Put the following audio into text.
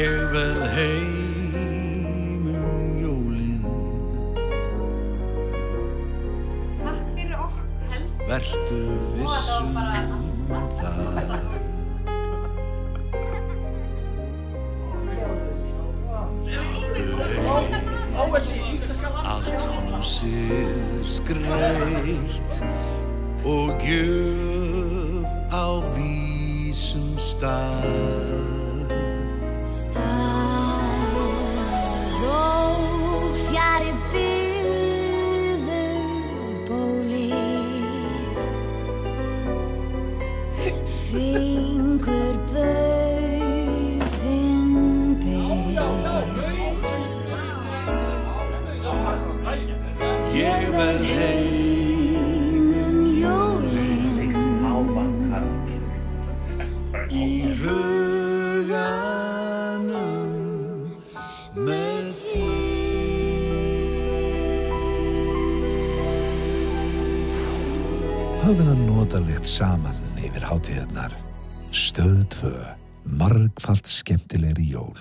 Ég verð heim jólin. Takk fyrir okkur helst. Vertu viss það. Allt húsið skreytt og gjöf á vísum stað. Stað og fjari byggðu bóli, fingur bauðin ber. Ég verð heim jólin í huganum með Höfum það notalegt saman yfir hátíðarnar. Stöð 2, margfalt skemmtilegri jól.